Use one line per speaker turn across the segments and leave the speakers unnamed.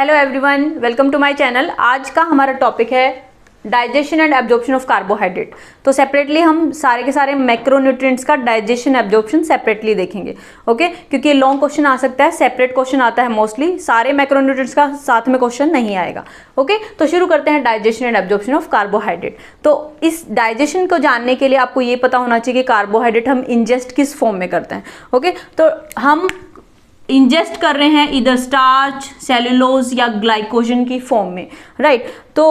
Hello everyone, welcome to my channel. आज का हमारा टॉपिक है digestion and absorption of carbohydrate. तो सेपरेटली हम सारे के सारे मैक्रोन्यूट्रिएंट्स का डाइजेशन एब्जॉर्प्शन सेपरेटली देखेंगे। ओके, क्योंकि ये लॉन्ग क्वेश्चन आ सकता है, सेपरेट क्वेश्चन आता है मोस्टली, सारे मैक्रोन्यूट्रिएंट्स का साथ में क्वेश्चन नहीं आएगा। ओके, तो शुरू करते हैं digestion and absorption of carbohydrate. तो इस डाइजेशन को जानने के लिए आपको ये पता होना चाहिए कि कार्बोहाइड्रेट हम इंजेस्ट किस फॉर्म में करते हैं। ओके, तो हम इंजेस्ट कर रहे हैं इधर स्टार्च, सेलुलोज या ग्लाइकोजन की फॉर्म में, राइट। तो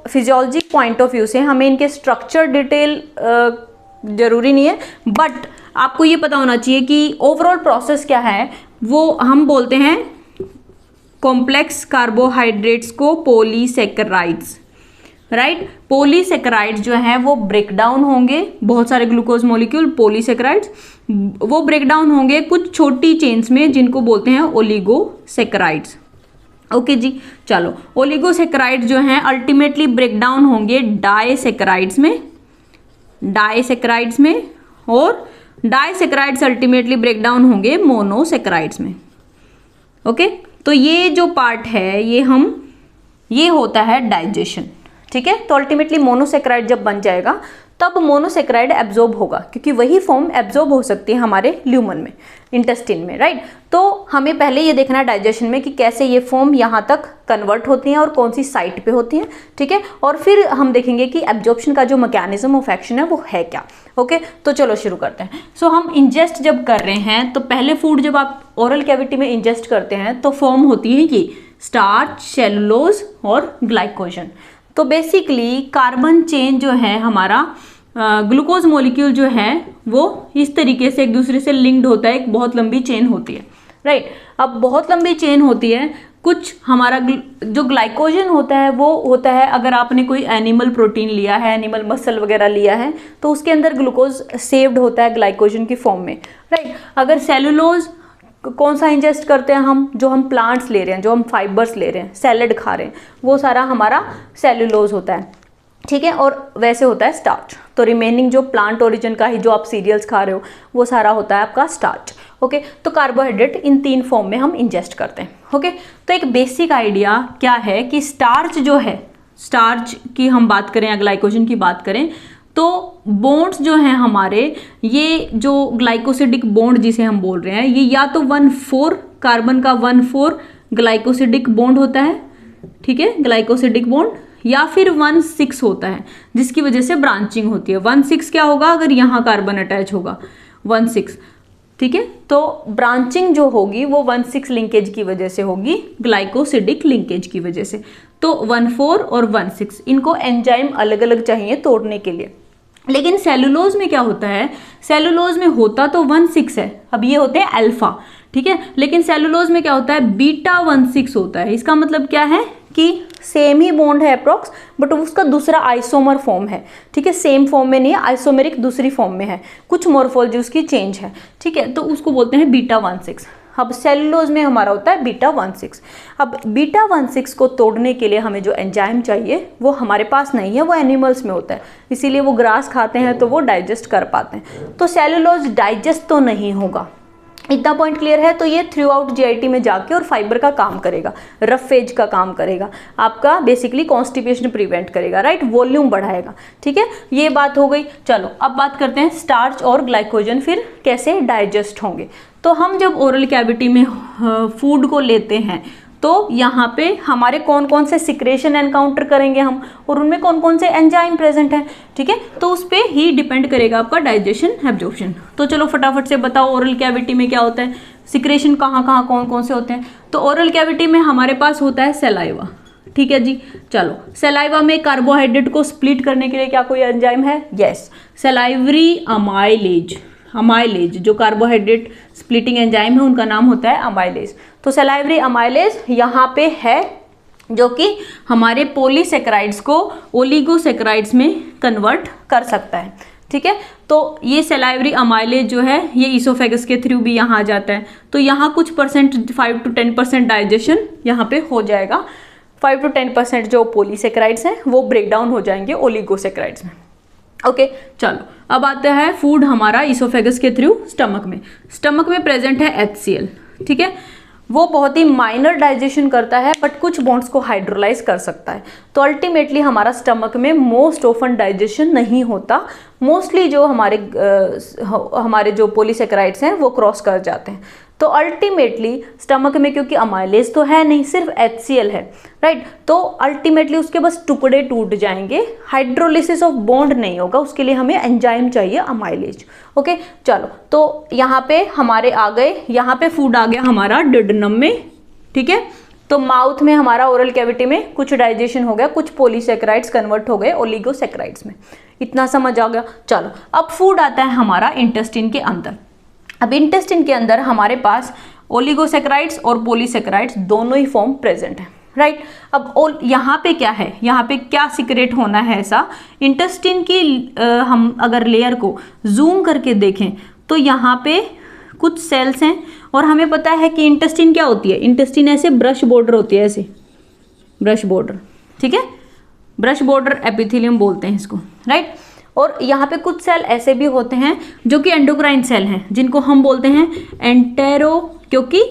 फिजियोलॉजी पॉइंट ऑफ व्यू से हमें इनके स्ट्रक्चर डिटेल जरूरी नहीं है, बट आपको ये पता होना चाहिए कि ओवरऑल प्रोसेस क्या है। वो हम बोलते हैं कॉम्प्लेक्स कार्बोहाइड्रेट्स को पॉलीसेकेराइड्स, राइट। पॉलीसेकेराइड्स जो है वो ब्रेक डाउन होंगे, बहुत सारे ग्लूकोज मॉलिक्यूल पॉलीसेकेराइड्स वो ब्रेक डाउन होंगे कुछ छोटी चेन्स में जिनको बोलते हैं ओलिगोसेकेराइड्स। ओके जी, चलो ओलिगोसेकेराइड्स जो हैं अल्टीमेटली ब्रेक डाउन होंगे डाइसेकेराइड्स में, और डाइसेकेराइड्स अल्टीमेटली ब्रेक डाउन होंगे मोनोसेकेराइड्स में। ओके, तो ये जो पार्ट है ये होता है डाइजेशन, ठीक है। तो अल्टीमेटली मोनोसेकेराइड जब बन जाएगा तब मोनोसेकेराइड एब्जॉर्ब होगा, क्योंकि वही फॉर्म एब्जॉर्ब हो सकती है हमारे ल्यूमन में, इंटेस्टिन में, राइट। तो हमें पहले ये देखना है डाइजेशन में कि कैसे ये फॉर्म यहाँ तक कन्वर्ट होती हैं और कौन सी साइट पे होती हैं, ठीक है। और फिर हम देखेंगे कि एब्जॉर्प्शन का जो मैकेनिज्म ऑफ एक्शन है वो है क्या। ओके, तो चलो शुरू करते हैं। सो हम इंजेस्ट जब कर रहे हैं तो पहले फूड जब आप ओरल कैविटी में इंजेस्ट करते हैं तो फॉर्म होती है ये स्टार्च, सेलुलोज और ग्लाइकोजन। तो बेसिकली कार्बन चेन जो है हमारा, ग्लूकोज मॉलिक्यूल जो है वो इस तरीके से एक दूसरे से लिंक्ड होता है, एक बहुत लंबी चेन होती है, राइट। अब बहुत लंबी चेन होती है, कुछ हमारा जो ग्लाइकोजन होता है वो होता है, अगर आपने कोई एनिमल प्रोटीन लिया है, एनिमल मसल वगैरह लिया है तो उसके अंदर ग्लूकोज सेव्ड होता है ग्लाइकोजन की फॉर्म में, राइट। अगर सेलुलोज कौन सा इंजेस्ट करते हैं हम, जो हम प्लांट्स ले रहे हैं, जो हम फाइबर्स ले रहे हैं, सैलेड खा रहे हैं, वो सारा हमारा सेलुलोज होता है, ठीक है। और वैसे होता है स्टार्च। तो रिमेनिंग जो प्लांट ओरिजिन का ही जो आप सीरियल्स खा रहे हो वो सारा होता है आपका स्टार्च। ओके, तो कार्बोहाइड्रेट इन तीन फॉर्म में हम इंजेस्ट करते हैं। ओके, तो एक बेसिक आइडिया क्या है कि स्टार्च जो है, स्टार्च की हम बात करें या ग्लाइकोजन की बात करें तो बॉन्ड्स जो हैं हमारे, ये जो ग्लाइकोसिडिक बॉन्ड जिसे हम बोल रहे हैं, ये या तो 1,4 कार्बन का 1,4 ग्लाइकोसिडिक बॉन्ड होता है, ठीक है, ग्लाइकोसिडिक बॉन्ड, या फिर 1,6 होता है जिसकी वजह से ब्रांचिंग होती है। 1,6 क्या होगा, अगर यहाँ कार्बन अटैच होगा 1,6, ठीक है। तो ब्रांचिंग जो होगी वो 1,6 लिंकेज की वजह से होगी, ग्लाइकोसिडिक लिंकेज की वजह से। तो 1,4 और 1,6 इनको एंजाइम अलग अलग चाहिए तोड़ने के लिए। लेकिन सेलुलोज में क्या होता है, सेलुलोज में होता तो 1,6 है, अब ये होते हैं अल्फा, ठीक है, लेकिन सेलुलोज में क्या होता है, बीटा 1,6 होता है। इसका मतलब क्या है कि सेम ही बॉन्ड है अप्रोक्स, बट उसका दूसरा आइसोमर फॉर्म है, ठीक है, सेम फॉर्म में नहीं है, आइसोमेरिक दूसरी फॉर्म में है, कुछ मॉर्फोलॉजी उसकी चेंज है, ठीक है, तो उसको बोलते हैं बीटा 1,6। अब सेलुलोज में हमारा होता है बीटा 1,6। अब बीटा 1,6 को तोड़ने के लिए हमें जो एंजाइम चाहिए वो हमारे पास नहीं है, वो एनिमल्स में होता है, इसीलिए वो ग्रास खाते हैं तो वो डाइजेस्ट कर पाते हैं। तो सेलुलोज डाइजेस्ट तो नहीं होगा, इतना पॉइंट क्लियर है। तो ये थ्रू आउट जीआईटी में जाके और फाइबर का काम करेगा, रफ फेज का काम करेगा, आपका बेसिकली कॉन्स्टिपेशन प्रिवेंट करेगा, राइट, वॉल्यूम बढ़ाएगा, ठीक है, ये बात हो गई। चलो अब बात करते हैं स्टार्च और ग्लाइकोजन फिर कैसे डाइजेस्ट होंगे। तो हम जब ओरल कैविटी में फूड को लेते हैं तो यहाँ पे हमारे कौन कौन से सिक्रेशन एनकाउंटर करेंगे हम, और उनमें कौन कौन से एंजाइम प्रेजेंट हैं, ठीक है, तो उस पर ही डिपेंड करेगा आपका डाइजेशन एब्जॉर्प्शन। तो चलो फटाफट से बताओ ओरल कैविटी में क्या होता है, सिक्रेशन कहाँ कहाँ कौन कौन से होते हैं। तो ओरल कैविटी में हमारे पास होता है सलाइवा, ठीक है जी। चलो सलाइवा में कार्बोहाइड्रेट को स्प्लिट करने के लिए क्या कोई एंजाइम है, यस, सलाइवरी अमाइलेज जो कार्बोहाइड्रेट स्प्लिटिंग एंजाइम है उनका नाम होता है अमाइलेज। तो सलाइवरी अमाइलेज यहाँ पे है जो कि हमारे पॉलीसेकेराइड्स को ओलिगोसेकेराइड्स में कन्वर्ट कर सकता है, ठीक है। तो ये सलाइवरी अमाइलेज जो है ये ईसोफेगस के थ्रू भी यहाँ आ जाता है, तो यहाँ कुछ परसेंट 5 to 10% डाइजेशन यहाँ पे हो जाएगा। 5 to 10% जो पॉलीसेकेराइड्स हैं वो ब्रेक डाउन हो जाएंगे ओलिगोसेकेराइड्स में। ओके, चलो अब आता है फूड हमारा ईसोफेगस के थ्रू स्टमक में। स्टमक में प्रेजेंट है HCl, ठीक है। वो बहुत ही माइनर डाइजेशन करता है बट कुछ बॉन्ड्स को हाइड्रोलाइज कर सकता है। तो अल्टीमेटली हमारा स्टमक में मोस्ट ऑफन डाइजेशन नहीं होता, मोस्टली जो हमारे जो पॉलीसेकेराइड्स हैं वो क्रॉस कर जाते हैं। तो अल्टीमेटली स्टमक में क्योंकि अमाइलेज तो है नहीं, सिर्फ HCl है, राइट, तो अल्टीमेटली उसके बस टुकड़े टूट जाएंगे, हाइड्रोलिसिस ऑफ बॉन्ड नहीं होगा, उसके लिए हमें एंजाइम चाहिए अमाइलेज। ओके, चलो तो यहाँ पे हमारे आ गए, यहाँ पे फूड आ गया हमारा डिडनम में, ठीक है। तो माउथ में हमारा ओरल कैविटी में कुछ डाइजेशन हो गया, कुछ पॉलीसेकेराइड्स कन्वर्ट हो गए ओलिगोसेकेराइड्स में, इतना समझ आ गया। चलो अब फूड आता है हमारा इंटेस्टिन के अंदर। अब इंटेस्टिन के अंदर हमारे पास ओलिगोसेकेराइड्स और पॉलीसेकेराइड्स दोनों ही फॉर्म प्रेजेंट है, राइट। अब यहाँ पे क्या है, यहाँ पे क्या सीक्रेट होना है ऐसा, इंटेस्टिन की हम अगर लेयर को जूम करके देखें तो यहाँ पे कुछ सेल्स हैं और हमें पता है कि इंटेस्टिन क्या होती है, इंटेस्टिन ऐसे ब्रश बॉर्डर होती है, ऐसे ब्रश बॉर्डर, ठीक है, ब्रश बॉर्डर एपिथेलियम बोलते हैं इसको, राइट। और यहाँ पे कुछ सेल ऐसे भी होते हैं जो कि एंडोक्राइन सेल हैं, जिनको हम बोलते हैं एंटेरो, क्योंकि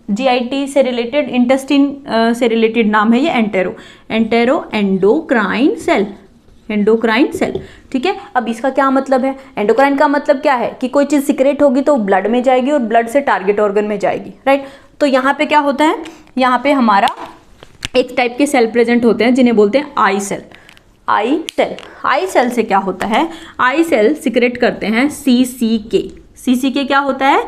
GIT से रिलेटेड, इंटेस्टिन से रिलेटेड नाम है ये entero endocrine cell, endocrine cell, ठीक है। अब इसका क्या मतलब है, एंडोक्राइन का मतलब क्या है कि कोई चीज़ सिक्रेट होगी तो ब्लड में जाएगी और ब्लड से टारगेट ऑर्गन में जाएगी, राइट। तो यहाँ पे क्या होता है, यहाँ पे हमारा एक टाइप के सेल प्रेजेंट होते हैं जिन्हें बोलते हैं आई सेल। आई सेल से क्या होता है, आई सेल सिक्रेट करते हैं CCK क्या होता है,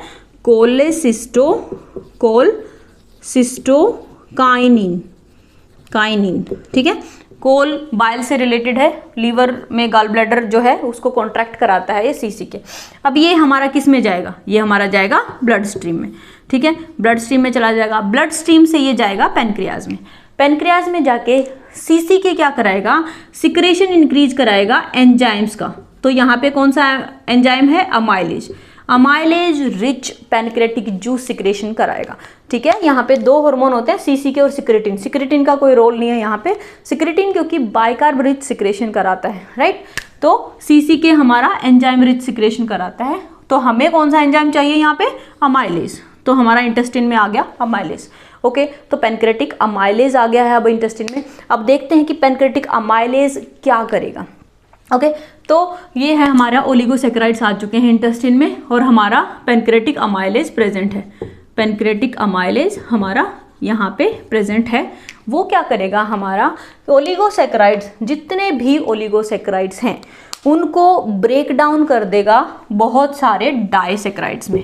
कोलेसिस्टोकाइनिन, ठीक है। कोल बाइल से रिलेटेड है, लीवर में गॉल ब्लैडर जो है उसको कॉन्ट्रैक्ट कराता है ये CCK। अब ये हमारा किस में जाएगा, ये हमारा जाएगा ब्लड स्ट्रीम में, ठीक है, ब्लड स्ट्रीम में चला जाएगा। ब्लड स्ट्रीम से ये जाएगा पैनक्रियाज में, पैनक्रियाज में जाके CCK क्या कराएगा, सिक्रेशन इंक्रीज कराएगा एंजाइम्स का। तो यहाँ पे कौन सा एंजाइम है, amylase rich pancreatic juice secretion कराएगा, ठीक है। यहाँ पे दो हार्मोन होते हैं, CCK और सिक्रेटिन का कोई रोल नहीं है यहाँ पे, सिक्रेटिन क्योंकि बाइकार्ब रिच सिक्रेशन कराता है, राइट। तो CCK हमारा एंजाइम रिच सिक्रेशन कराता है। तो हमें कौन सा एंजाइम चाहिए यहाँ पे, अमाइलेज, तो हमारा इंटेस्टिन में आ गया अमाइलेज। ओके, तो पैनक्रेटिक अमाइलेज आ गया है अब इंटेस्टिन में। अब देखते हैं कि पैनक्रेटिक अमाइलेज क्या करेगा। ओके, तो ये है हमारा ओलिगोसेकेराइड्स आ चुके हैं इंटेस्टिन में और हमारा पैनक्रेटिक अमाइलेज प्रेजेंट है। पैनक्रेटिक अमाइलेज हमारा यहाँ पे प्रेजेंट है। वो क्या करेगा, हमारा ओलिगोसेकेराइड्स, जितने भी ओलिगोसेकेराइड्स हैं उनको ब्रेक डाउन कर देगा बहुत सारे डाइसेकेराइड्स में,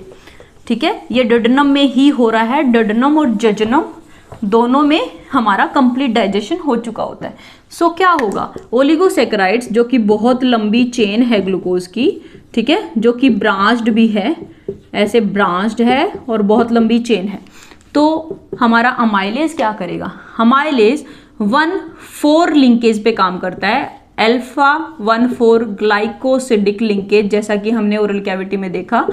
ठीक है। ये डोडेनम में ही हो रहा है, डोडेनम और जजनम दोनों में हमारा कंप्लीट डाइजेशन हो चुका होता है। सो क्या होगा, ओलिगोसेकेराइड्स जो कि बहुत लंबी चेन है ग्लूकोज की, ठीक है, जो कि ब्रांच्ड भी है, ऐसे ब्रांच्ड है और बहुत लंबी चेन है। तो हमारा अमाइलेज क्या करेगा, अमाइलेज 1,4 लिंकेज पे काम करता है, अल्फा 1,4 ग्लाइकोसिडिक लिंकेज, जैसा कि हमने ओरल कैविटी में देखा,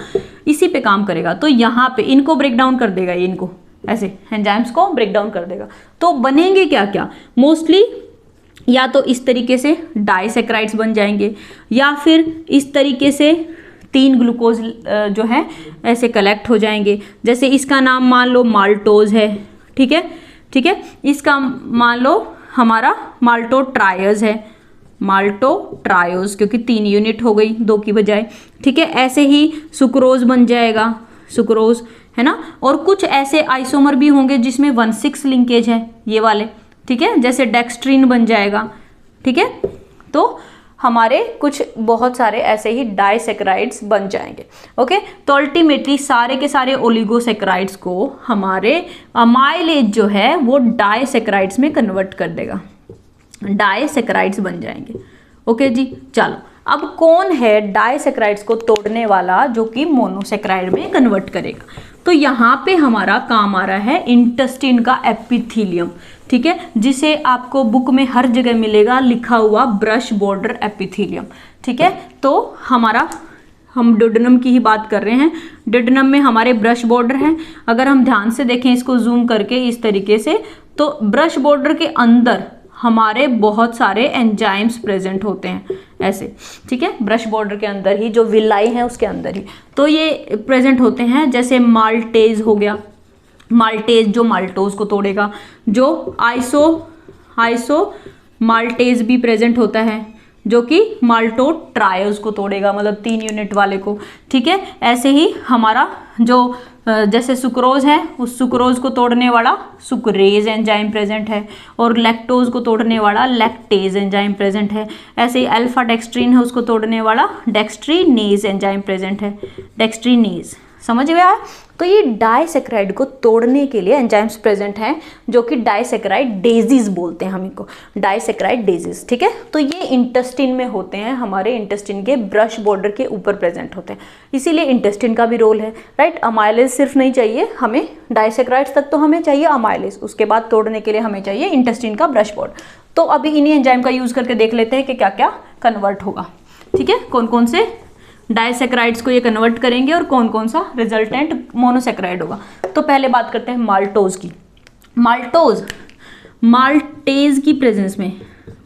इसी पे काम करेगा। तो यहाँ पे इनको ब्रेक डाउन कर देगा, इनको ऐसे एंजाइम्स को ब्रेक डाउन कर देगा। तो बनेंगे क्या क्या, मोस्टली या तो इस तरीके से डाइसेकेराइड्स बन जाएंगे, या फिर इस तरीके से 3 ग्लूकोज जो है ऐसे कलेक्ट हो जाएंगे। जैसे इसका नाम मान लो माल्टोज है, ठीक है, ठीक है, इसका मान लो हमारा माल्टोट्रायज है, माल्टोट्रायोज, क्योंकि 3 यूनिट हो गई 2 की बजाय, ठीक है। ऐसे ही सुक्रोज बन जाएगा, सुक्रोज है ना। और कुछ ऐसे आइसोमर भी होंगे जिसमें 1,6 लिंकेज है, ये वाले, ठीक है, जैसे डेक्स्ट्रीन बन जाएगा, ठीक है। तो हमारे कुछ बहुत सारे ऐसे ही डाइसेकेराइड्स बन जाएंगे। ओके, तो अल्टीमेटली सारे के सारे ओलिगोसेकेराइड्स को हमारे अमाइलेज जो है वो डाइसेकेराइड्स में कन्वर्ट कर देगा, डाइसेकेराइड्स बन जाएंगे। ओके जी, चलो अब कौन है डाइसेकेराइड्स को तोड़ने वाला जो कि मोनोसेकेराइड में कन्वर्ट करेगा। तो यहाँ पे हमारा काम आ रहा है इंटेस्टिन का एपिथेलियम, ठीक है, जिसे आपको बुक में हर जगह मिलेगा लिखा हुआ ब्रश बॉर्डर एपिथेलियम, ठीक है। तो हमारा, हम डोडेनम की ही बात कर रहे हैं, डोडेनम में हमारे ब्रश बॉर्डर हैं। अगर हम ध्यान से देखें इसको जूम करके इस तरीके से, तो ब्रश बॉर्डर के अंदर हमारे बहुत सारे एंजाइम्स प्रेजेंट होते हैं ऐसे, ठीक है, ब्रश बॉर्डर के अंदर ही, जो विलाई है उसके अंदर ही, तो ये प्रेजेंट होते हैं। जैसे माल्टेज हो गया, माल्टेज जो माल्टोज को तोड़ेगा, जो आइसो माल्टेज भी प्रेजेंट होता है जो कि माल्टो ट्रायोज को तोड़ेगा, मतलब 3 यूनिट वाले को। ठीक है, ऐसे ही हमारा जो जैसे सुक्रोज है, उस सुक्रोज को तोड़ने वाला सुक्रेज एंजाइम प्रेजेंट है, और लैक्टोज को तोड़ने वाला लैक्टेज एंजाइम प्रेजेंट है। ऐसे ही अल्फा डेक्सट्रीन है, उसको तोड़ने वाला डेक्सट्रीनेज एंजाइम प्रेजेंट है, डेक्सट्रीनेज। समझ गया? तो ये डाइसेक्राइड को तोड़ने के लिए एंजाइम्स प्रेजेंट हैं जो कि डाइसेक्राइड डेजीज बोलते हैं हम इनको, डाइसेक्राइड डेजीज। ठीक है, तो ये इंटेस्टिन में होते हैं, हमारे इंटेस्टिन के ब्रश बॉर्डर के ऊपर प्रेजेंट होते हैं, इसीलिए इंटेस्टिन का भी रोल है, राइट। अमाइलेज सिर्फ नहीं चाहिए हमें, डाइसेक्राइड्स तक तो हमें चाहिए अमाइलेज, उसके बाद तोड़ने के लिए हमें चाहिए इंटेस्टिन का ब्रश बॉर्डर। तो अभी इन्हीं एंजाइम का यूज करके देख लेते हैं कि क्या क्या कन्वर्ट होगा। ठीक है, कौन कौन से डाइसेक्राइड्स को ये कन्वर्ट करेंगे और कौन कौन सा रिजल्टेंट मोनोसेक्राइड होगा। तो पहले बात करते हैं माल्टोज की। माल्टेज की प्रेजेंस में,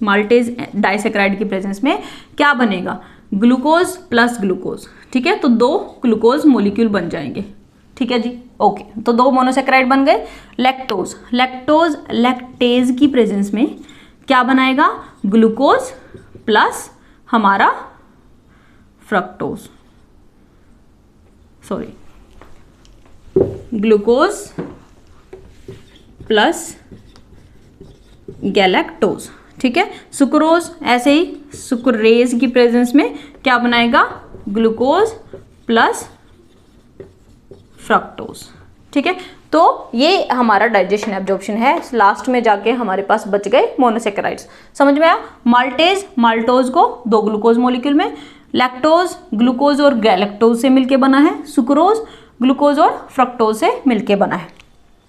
माल्टेज डाइसेक्राइड की प्रेजेंस में क्या बनेगा? Glucose plus glucose. ठीक है, तो 2 ग्लूकोज मोलिक्यूल बन जाएंगे। ठीक है जी, ओके, तो 2 मोनोसेक्राइड बन गए। लैक्टोज लैक्टेज की प्रेजेंस में क्या बनाएगा? ग्लूकोज प्लस हमारा फ्रक्टोज, ग्लूकोज प्लस गैलेक्टोज। ठीक है, सुक्रोज ऐसे ही सुक्रेज की प्रेजेंस में क्या बनाएगा? Glucose plus fructose. ठीक है, तो ये हमारा डाइजेशन एब्जॉर्प्शन है। लास्ट में जाके हमारे पास बच गए मोनोसेक्राइड्स। समझ में आया? माल्टोज को 2 ग्लूकोज मॉलिक्यूल में, लैक्टोज ग्लूकोज और गैलेक्टोज से मिलके बना है, सुक्रोज ग्लूकोज और फ्रक्टोज से मिलके बना है।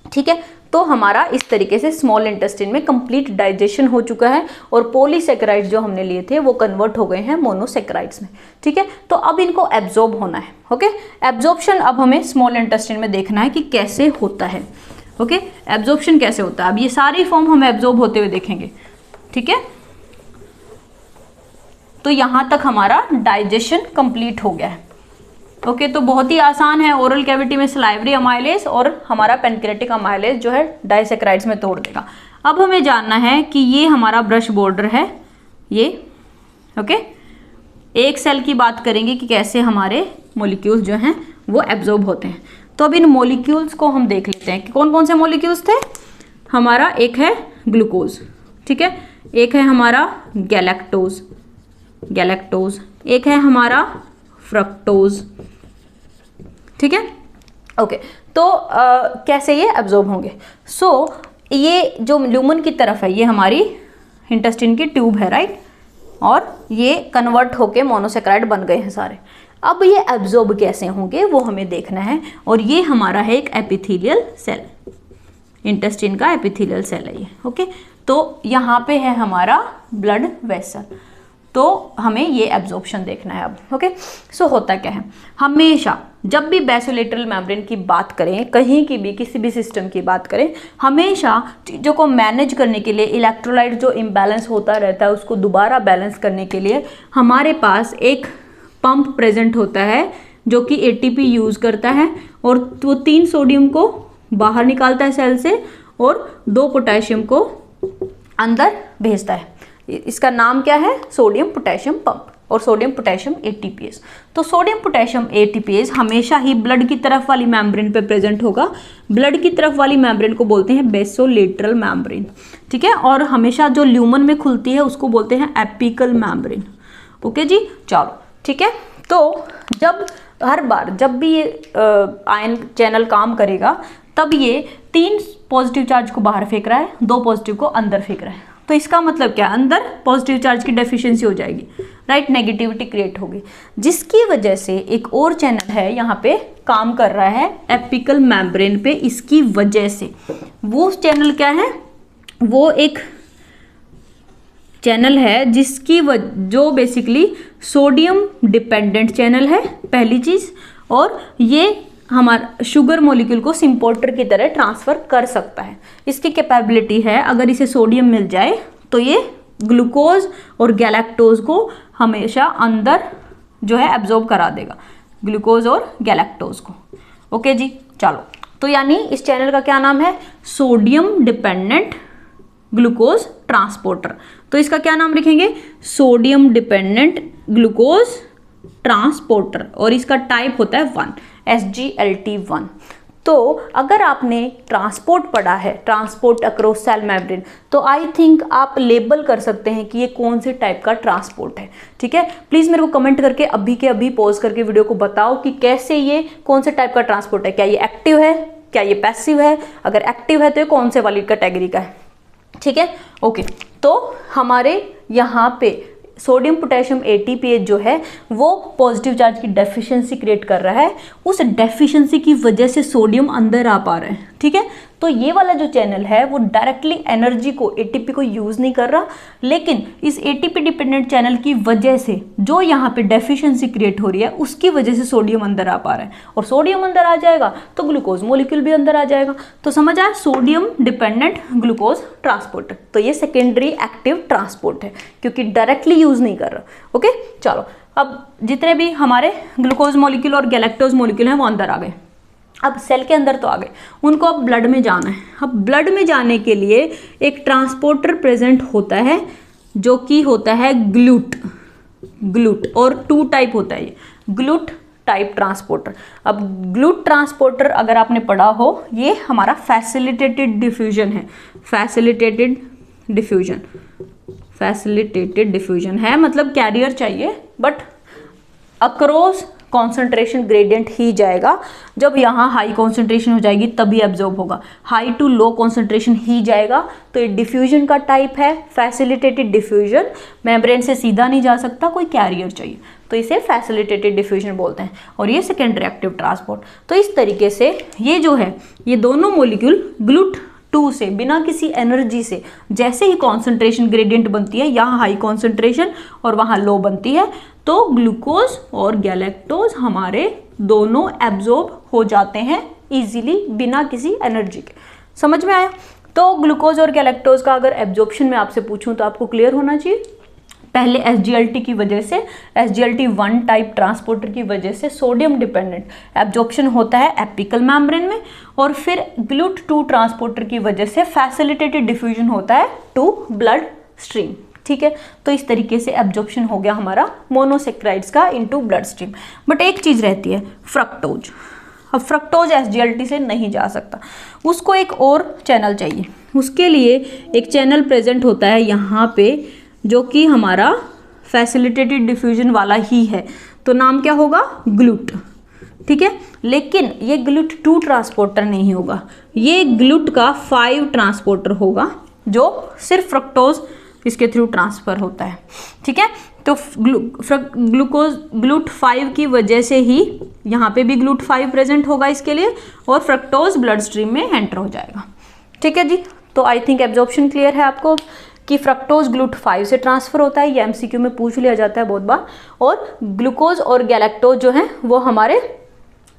ठीक है, तो हमारा इस तरीके से स्मॉल इंटेस्टाइन में कंप्लीट डाइजेशन हो चुका है और पॉलीसेक्राइड्स जो हमने लिए थे वो कन्वर्ट हो गए हैं मोनोसेक्राइड्स में। ठीक है, तो अब इनको एब्जॉर्ब होना है। ओके, एब्जॉर्प्शन अब हमें स्मॉल इंटेस्टाइन में देखना है कि कैसे होता है। ओके, एब्जॉर्प्शन कैसे होता है, अब ये सारी फॉर्म हम एब्जॉर्ब होते हुए देखेंगे। ठीक है, तो यहां तक हमारा डाइजेशन कंप्लीट हो गया है। ओके, तो बहुत ही आसान है। ओरल कैविटी में सलाइवरी अमाइलेज और हमारा पेनक्रेटिक अमाइलेज जो है डाइसेक्राइड्स में तोड़ देगा। अब हमें जानना है कि ये हमारा ब्रश बॉर्डर है ये। ओके, एक सेल की बात करेंगे कि कैसे हमारे मॉलिक्यूल्स जो हैं वो एब्जॉर्ब होते हैं। तो अब इन मॉलिक्यूल्स को हम देख लेते हैं कि कौन कौन से मॉलिक्यूल्स थे। हमारा एक है ग्लूकोज, ठीक है, एक है हमारा गैलेक्टोज, एक है हमारा फ्रक्टोज। ठीक है, ओके, तो कैसे ये एब्जॉर्ब होंगे? ये जो ल्यूमन की तरफ है ये हमारी इंटेस्टाइन की ट्यूब है, राइट, और ये कन्वर्ट होके मोनोसेक्राइड बन गए हैं सारे। अब ये एब्जॉर्ब कैसे होंगे वो हमें देखना है, और ये हमारा है एक एपिथेलियल सेल, इंटेस्टाइन का एपिथेलियल सेल है ये। ओके, तो यहाँ पे है हमारा ब्लड वेसल, तो हमें ये एब्जॉर्प्शन देखना है अब। ओके, सो होता क्या है, हमेशा जब भी बेसोलेटरल मेम्ब्रेन की बात करें, कहीं की भी किसी भी सिस्टम की बात करें, हमेशा चीज़ों को मैनेज करने के लिए, इलेक्ट्रोलाइट जो इम्बैलेंस होता रहता है उसको दोबारा बैलेंस करने के लिए हमारे पास एक पंप प्रेजेंट होता है जो कि एटीपी यूज़ करता है, और वो 3 सोडियम को बाहर निकालता है सेल से और 2 पोटेशियम को अंदर भेजता है। इसका नाम क्या है? सोडियम पोटेशियम पंप, और सोडियम पोटेशियम एटीपीएस। तो सोडियम पोटेशियम एटीपीएस हमेशा ही ब्लड की तरफ वाली मेम्ब्रेन पे प्रेजेंट होगा। ब्लड की तरफ वाली मेम्ब्रेन को बोलते हैं बेसोलेटरल मेम्ब्रेन। ठीक है, और हमेशा जो ल्यूमन में खुलती है उसको बोलते हैं एपिकल मेम्ब्रेन। ओके जी, चलो ठीक है। तो हर बार जब भी ये आयन चैनल काम करेगा तब ये 3 पॉजिटिव चार्ज को बाहर फेंक रहा है, 2 पॉजिटिव को अंदर फेंक रहा है। तो इसका मतलब क्या, अंदर पॉजिटिव चार्ज की डेफिशिएंसी हो जाएगी, राइट, नेगेटिविटी क्रिएट होगी, जिसकी वजह से एक और चैनल है यहाँ पे काम कर रहा है एपिकल मेम्ब्रेन पे। इसकी वजह से वो चैनल क्या है, वो एक चैनल है जिसकी जो बेसिकली सोडियम डिपेंडेंट चैनल है, पहली चीज, और ये हमारा शुगर मॉलिक्यूल को सिम्पोर्टर की तरह ट्रांसफर कर सकता है। इसकी कैपेबिलिटी है, अगर इसे सोडियम मिल जाए तो ये ग्लूकोज और गैलेक्टोज को हमेशा अंदर जो है एब्जॉर्ब करा देगा, ग्लूकोज और गैलेक्टोज को। ओके जी, चलो, तो यानी इस चैनल का क्या नाम है, सोडियम डिपेंडेंट ग्लूकोज ट्रांसपोर्टर। तो इसका क्या नाम लिखेंगे, सोडियम डिपेंडेंट ग्लूकोज ट्रांसपोर्टर, और इसका टाइप होता है 1, SGLT1। तो अगर आपने ट्रांसपोर्ट पढ़ा है, ट्रांसपोर्ट अक्रॉस सेल मेम्ब्रेन, तो आई थिंक आप लेबल कर सकते हैं कि ये कौन से टाइप का ट्रांसपोर्ट है। ठीक है, प्लीज मेरे को कमेंट करके अभी के अभी पॉज करके वीडियो को बताओ कि कैसे ये कौन से टाइप का ट्रांसपोर्ट है, क्या ये एक्टिव है, क्या ये पैसिव है, अगर एक्टिव है तो ये कौन से वाली कैटेगरी का है। ठीक है, ओके। तो हमारे यहाँ पे सोडियम पोटेशियम ATPase जो है वो पॉजिटिव चार्ज की डेफिशिएंसी क्रिएट कर रहा है, उस डेफिशिएंसी की वजह से सोडियम अंदर आ पा रहा है। ठीक है, तो ये वाला जो चैनल है वो डायरेक्टली एनर्जी को, ATP को यूज नहीं कर रहा, लेकिन इस ATP डिपेंडेंट चैनल की वजह से जो यहाँ पे डेफिशिएंसी क्रिएट हो रही है उसकी वजह से सोडियम अंदर आ पा रहा है, और सोडियम अंदर आ जाएगा तो ग्लूकोज मॉलिक्यूल भी अंदर आ जाएगा। तो समझ आया, सोडियम डिपेंडेंट ग्लूकोज ट्रांसपोर्टर। तो ये सेकेंडरी एक्टिव ट्रांसपोर्ट है क्योंकि डायरेक्टली यूज नहीं कर रहा। ओके, चलो अब जितने भी हमारे ग्लूकोज मॉलिक्यूल और गैलेक्टोज मॉलिक्यूल हैं वो अंदर आ गए। अब सेल के अंदर तो आ गए, उनको अब ब्लड में जाना है। अब ब्लड में जाने के लिए एक ट्रांसपोर्टर प्रेजेंट होता है जो कि होता है ग्लूट, और 2 टाइप होता है ये, ग्लूट टाइप ट्रांसपोर्टर। अब ग्लूट ट्रांसपोर्टर अगर आपने पढ़ा हो, ये हमारा फैसिलिटेटेड डिफ्यूजन है, फैसिलिटेटेड डिफ्यूजन है, मतलब कैरियर चाहिए बट अक्रॉस कॉन्सेंट्रेशन ग्रेडियंट ही जाएगा। जब यहाँ हाई कॉन्सेंट्रेशन हो जाएगी तभी एब्जॉर्ब होगा, हाई टू लो कॉन्सेंट्रेशन ही जाएगा। तो ये डिफ्यूजन का टाइप है, फैसिलिटेटेड डिफ्यूजन, मेम्ब्रेन से सीधा नहीं जा सकता, कोई कैरियर चाहिए, तो इसे फैसिलिटेटेड डिफ्यूजन बोलते हैं। और ये सेकेंडरी एक्टिव ट्रांसपोर्ट। तो इस तरीके से ये जो है, ये दोनों मॉलिक्यूल GLUT2 से बिना किसी एनर्जी से, जैसे ही कॉन्सेंट्रेशन ग्रेडियंट बनती है, यहाँ हाई कॉन्सेंट्रेशन और वहाँ लो बनती है, तो ग्लूकोज और गैलेक्टोज हमारे दोनों एब्जॉर्ब हो जाते हैं इजीली बिना किसी एनर्जी के। समझ में आया? तो ग्लूकोज और गैलेक्टोज का अगर एब्जॉर्प्शन में आपसे पूछूं तो आपको क्लियर होना चाहिए। पहले SGLT की वजह से, SGLT1 टाइप ट्रांसपोर्टर की वजह से सोडियम डिपेंडेंट एब्जॉर्प्शन होता है एपिकल मेम्ब्रेन में, और फिर GLUT2 ट्रांसपोर्टर की वजह से फैसिलिटेटेड डिफ्यूजन होता है टू ब्लड स्ट्रीम। ठीक है, तो इस तरीके से एब्जॉर्प्शन हो गया हमारा मोनोसेक्राइड्स का इनटू ब्लड स्ट्रीम। बट एक चीज रहती है, फ्रक्टोज। अब फ्रक्टोज SGLT से नहीं जा सकता, उसको एक और चैनल चाहिए। उसके लिए एक चैनल प्रेजेंट होता है यहाँ पे जो कि हमारा फैसिलिटेटेड डिफ्यूजन वाला ही है, तो नाम क्या होगा, ग्लूट। ठीक है, लेकिन ये GLUT2 ट्रांसपोर्टर नहीं होगा, ये ग्लूट का 5 ट्रांसपोर्टर होगा जो सिर्फ फ्रक्टोज इसके थ्रू ट्रांसफर होता है। ठीक है, तो ग्लूकोज GLUT5 की वजह से ही यहाँ पे भी GLUT5 प्रेजेंट होगा इसके लिए, और फ्रक्टोज ब्लड स्ट्रीम में एंटर हो जाएगा। ठीक है जी, तो आई थिंक एब्जॉर्प्शन क्लियर है आपको कि फ्रक्टोज GLUT5 से ट्रांसफर होता है, ये MCQ में पूछ लिया जाता है बहुत बार। और ग्लूकोज और गैलेक्टोज जो हैं वो हमारे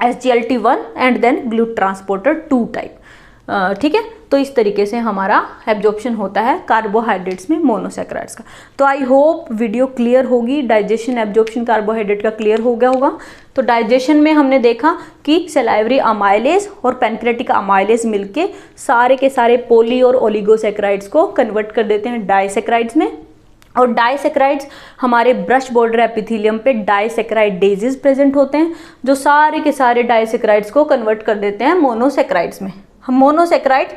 SGLT1 and then GLUT transporter 2 type. ठीक है, तो इस तरीके से हमारा एब्जॉर्प्शन होता है कार्बोहाइड्रेट्स में मोनोसैकेराइड्स का। तो आई होप वीडियो क्लियर होगी, डाइजेशन एब्जॉर्प्शन कार्बोहाइड्रेट का क्लियर हो गया होगा। तो डाइजेशन में हमने देखा कि सलाइवरी अमाइलेज और पैनक्रेटिक अमाइलेज मिलके सारे के सारे पोली और ओलिगोसैकेराइड्स को कन्वर्ट कर देते हैं डाइसैकेराइड्स में, और डाइसैकेराइड्स हमारे ब्रश बॉर्डर एपिथेलियम पे डाइसैकेराइड डेजेस प्रेजेंट होते हैं जो सारे के सारे डाइसैकेराइड्स को कन्वर्ट कर देते हैं मोनोसैकेराइड्स में। हम मोनोसैकेराइड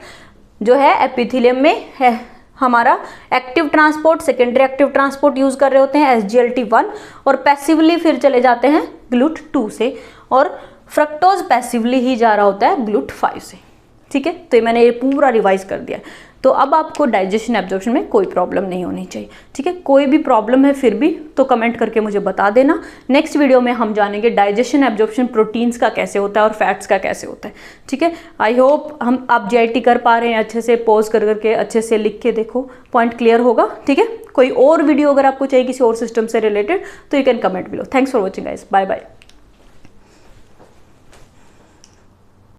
जो है एपिथेलियम में है हमारा active transport, secondary active transport use कर रहे होते हैं SGLT1, और पैसिवली फिर चले जाते हैं GLUT2 से, और फ्रक्टोज पैसिवली ही जा रहा होता है GLUT5 से। ठीक है, तो मैंने ये पूरा रिवाइज कर दिया। तो अब आपको डाइजेशन एब्जॉर्प्शन में कोई प्रॉब्लम नहीं होनी चाहिए। ठीक है, कोई भी प्रॉब्लम है फिर भी तो कमेंट करके मुझे बता देना। नेक्स्ट वीडियो में हम जानेंगे डाइजेशन एब्जॉर्प्शन प्रोटीन्स का कैसे होता है और फैट्स का कैसे होता है। ठीक है, आई होप आप JIT कर पा रहे हैं अच्छे से, पॉज कर करके अच्छे से लिख के देखो, पॉइंट क्लियर होगा। ठीक है, कोई और वीडियो अगर आपको चाहिए किसी और सिस्टम से रिलेटेड तो you can comment below. Thanks for watching guys, bye bye.